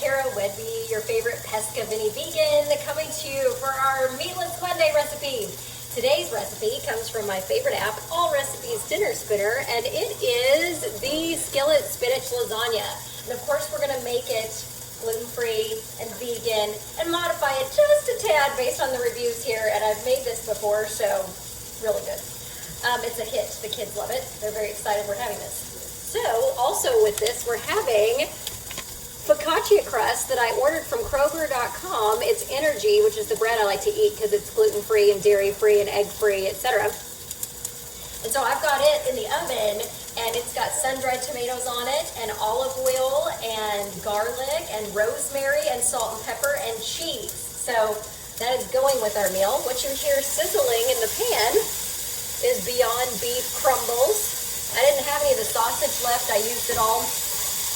Cara Whedbee, your favorite PescaVeniVegan, coming to you for our Meatless Monday recipe. Today's recipe comes from my favorite app, All Recipes Dinner Spinner, and it is the Skillet Spinach Lasagna. And of course, we're going to make it gluten-free and vegan and modify it just a tad based on the reviews here. And I've made this before, so really good. It's a hit. The kids love it. They're very excited we're having this. So, also with this, we're having focaccia crust that I ordered from Kroger.com. It's Ener-G, which is the bread I like to eat because it's gluten-free and dairy-free and egg-free, etc. And so I've got it in the oven, and it's got sun-dried tomatoes on it, and olive oil, and garlic, and rosemary, and salt and pepper, and cheese. So that is going with our meal. What you hear sizzling in the pan is Beyond Beef crumbles. I didn't have any of the sausage left. I used it all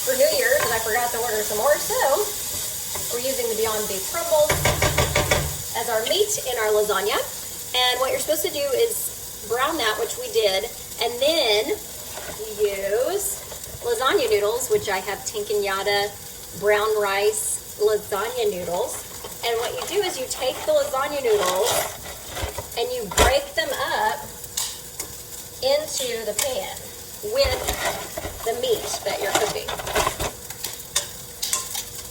for New Year's, and I forgot to order some more, so we're using the Beyond Beef crumbles as our meat in our lasagna. And what you're supposed to do is brown that, which we did, and then use lasagna noodles, which I have tinkignata brown rice lasagna noodles. And what you do is you take the lasagna noodles and you break them up into the pan with the meat that you're cooking.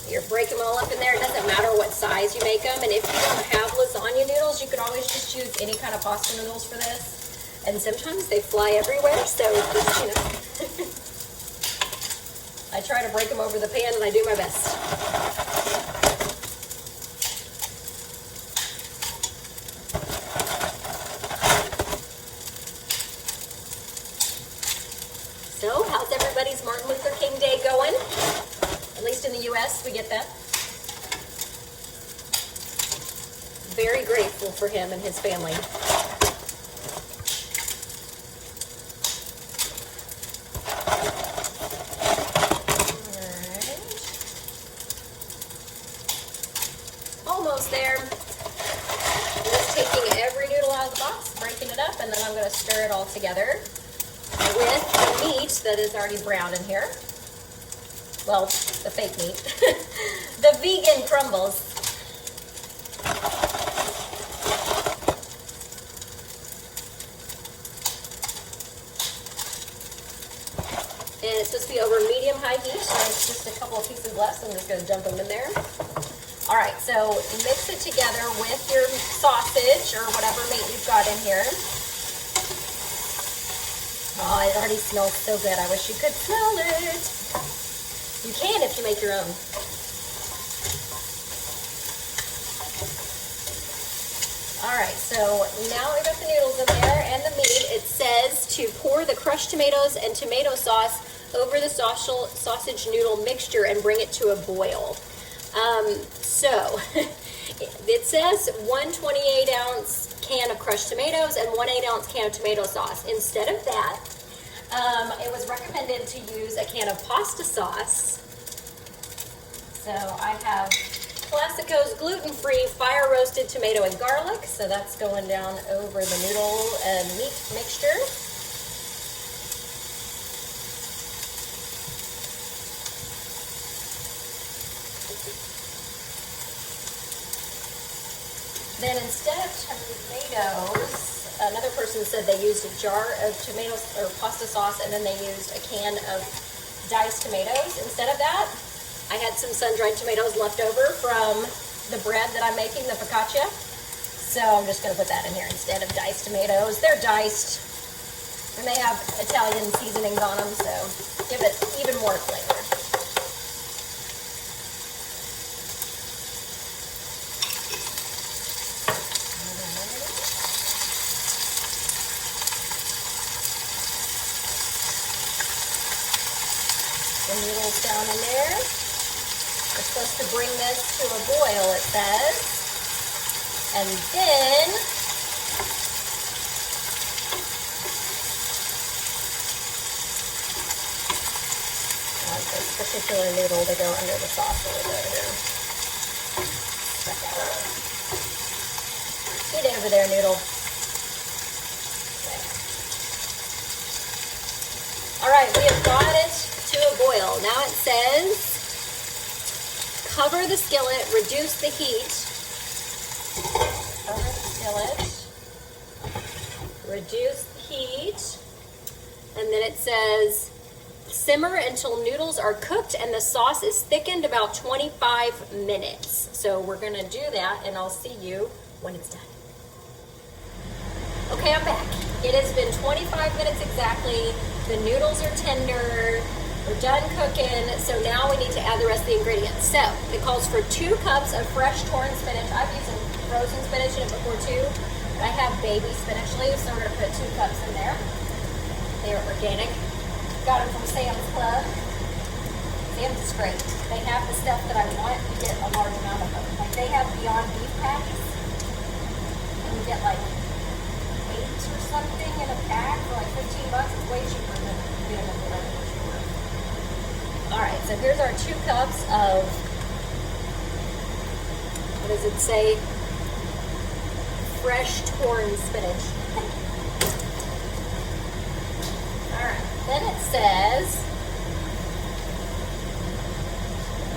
You break them all up in there. It doesn't matter what size you make them. And if you don't have lasagna noodles, you could always just use any kind of pasta noodles for this. And sometimes they fly everywhere, so just, you know. I try to break them over the pan, and I do my best. So, how's everybody's Martin Luther King Day going? At least in the U.S., we get that. Very grateful for him and his family. All right. Almost there. I'm just taking every noodle out of the box, breaking it up, and then I'm going to stir it all together with the meat that is already brown in here. Well, the fake meat. The vegan crumbles. And it's supposed to be over medium-high heat, so it's just a couple of pieces left, so I'm just going to dump them in there. All right, so mix it together with your sausage or whatever meat you've got in here. Oh, it already smells so good. I wish you could smell it. You can if you make your own. All right, so now we got the noodles in there and the meat. It says to pour the crushed tomatoes and tomato sauce over the sausage noodle mixture and bring it to a boil. So it says 1 28-ounce can of crushed tomatoes and 1 8-ounce can of tomato sauce. Instead of that, it was recommended to use a can of pasta sauce. So I have Classico's gluten-free fire-roasted tomato and garlic. So that's going down over the noodle and meat mixture. Then instead of tomatoes, another person said they used a jar of tomatoes or pasta sauce, and then they used a can of diced tomatoes. Instead of that, I had some sun-dried tomatoes left over from the bread that I'm making, the focaccia. So I'm just going to put that in here instead of diced tomatoes. They're diced, and they have Italian seasonings on them, so give it even more flavor. The noodles down in there. We're supposed to bring this to a boil, it says. And then I want this particular noodle to go under the sauce a little bit here. Get over there, noodle. There. All right, we have got it to a boil. Now it says cover the skillet, reduce the heat. Cover the skillet, reduce the heat, and then it says simmer until noodles are cooked and the sauce is thickened about 25 minutes. So we're gonna do that and I'll see you when it's done. Okay, I'm back. It has been 25 minutes exactly. The noodles are tender. We're done cooking, so now we need to add the rest of the ingredients. So it calls for 2 cups of fresh torn spinach. I've used some frozen spinach in it before too. But I have baby spinach leaves, so we're gonna put 2 cups in there. They are organic. Got them from Sam's Club. Sam's is great. They have the stuff that I want. You get a large amount of them. Like they have Beyond Beef patties, and you get like 8 or something in a pack for like $15. It's way cheaper than you get them at the regular store. All right, so here's our 2 cups of, what does it say? Fresh torn spinach. All right, then it says,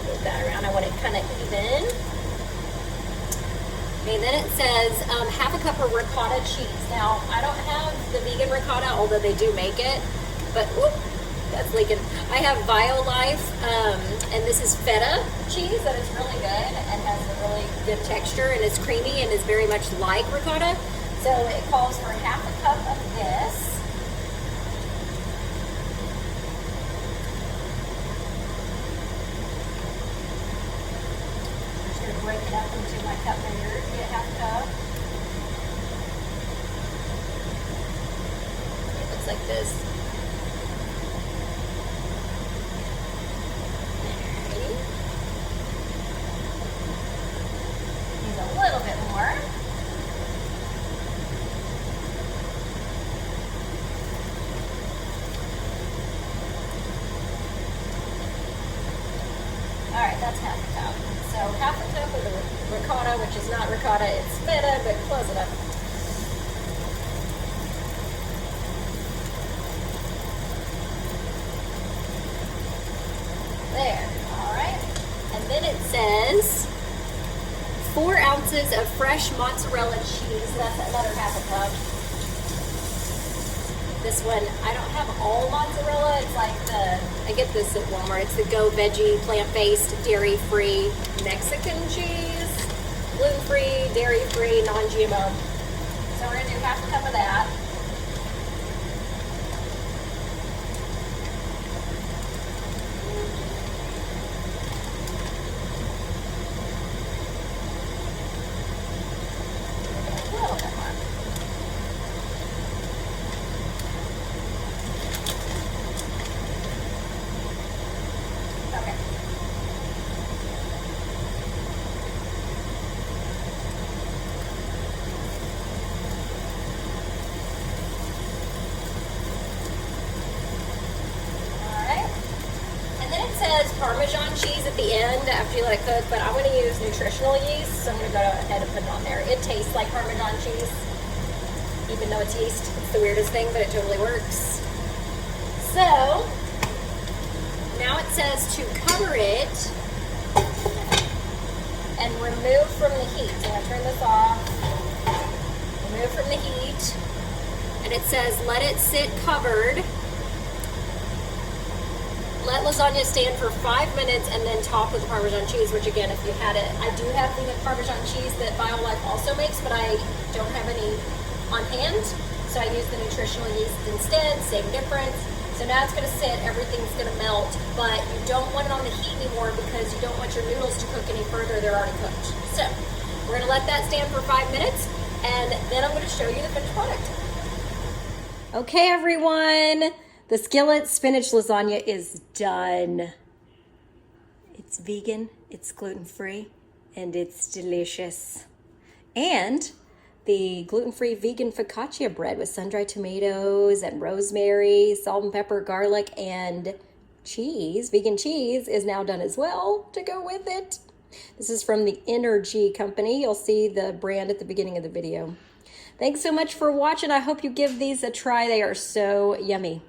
move that around, I want it kind of even. And then it says half a cup of ricotta cheese. Now, I don't have the vegan ricotta, although they do make it, but whoop, that's leaking. I have BioLife, and this is feta cheese that is really good and has a really good texture and is creamy and is very much like ricotta. So it calls for half a cup of this. I'm just going to break it up into my cup measure to get half a cup. It looks like this. A little bit more. All right, that's half a cup. So half a cup of the ricotta, which is not ricotta, it's feta, but close enough. There, all right. And then it says 4 ounces of fresh mozzarella cheese. That's another half a cup. This one, I don't have all mozzarella. It's like I get this at Walmart. It's the Go Veggie, plant-based, dairy-free Mexican cheese. Gluten-free, dairy-free, non-GMO. So we're gonna do half a cup of that. Parmesan cheese at the end after you let it cook, but I'm going to use nutritional yeast, so I'm going to go ahead and put it on there. It tastes like Parmesan cheese, even though it's yeast. It's the weirdest thing, but it totally works. So, now it says to cover it and remove from the heat. So I'm going to turn this off, remove from the heat, and it says let it sit covered. Let lasagna stand for 5 minutes and then top with the Parmesan cheese, which again, if you had it, I do have the Parmesan cheese that BioLife also makes, but I don't have any on hand. So I use the nutritional yeast instead, same difference. So now it's gonna sit, everything's gonna melt, but you don't want it on the heat anymore because you don't want your noodles to cook any further, they're already cooked. So we're gonna let that stand for 5 minutes and then I'm gonna show you the finished product. Okay, everyone. The Skillet spinach lasagna is done. It's vegan, it's gluten-free, and it's delicious. And the gluten-free vegan focaccia bread with sun-dried tomatoes and rosemary, salt and pepper, garlic, and cheese, vegan cheese, is now done as well to go with it. This is from the Ener-G company. You'll see the brand at the beginning of the video. Thanks so much for watching. I hope you give these a try. They are so yummy.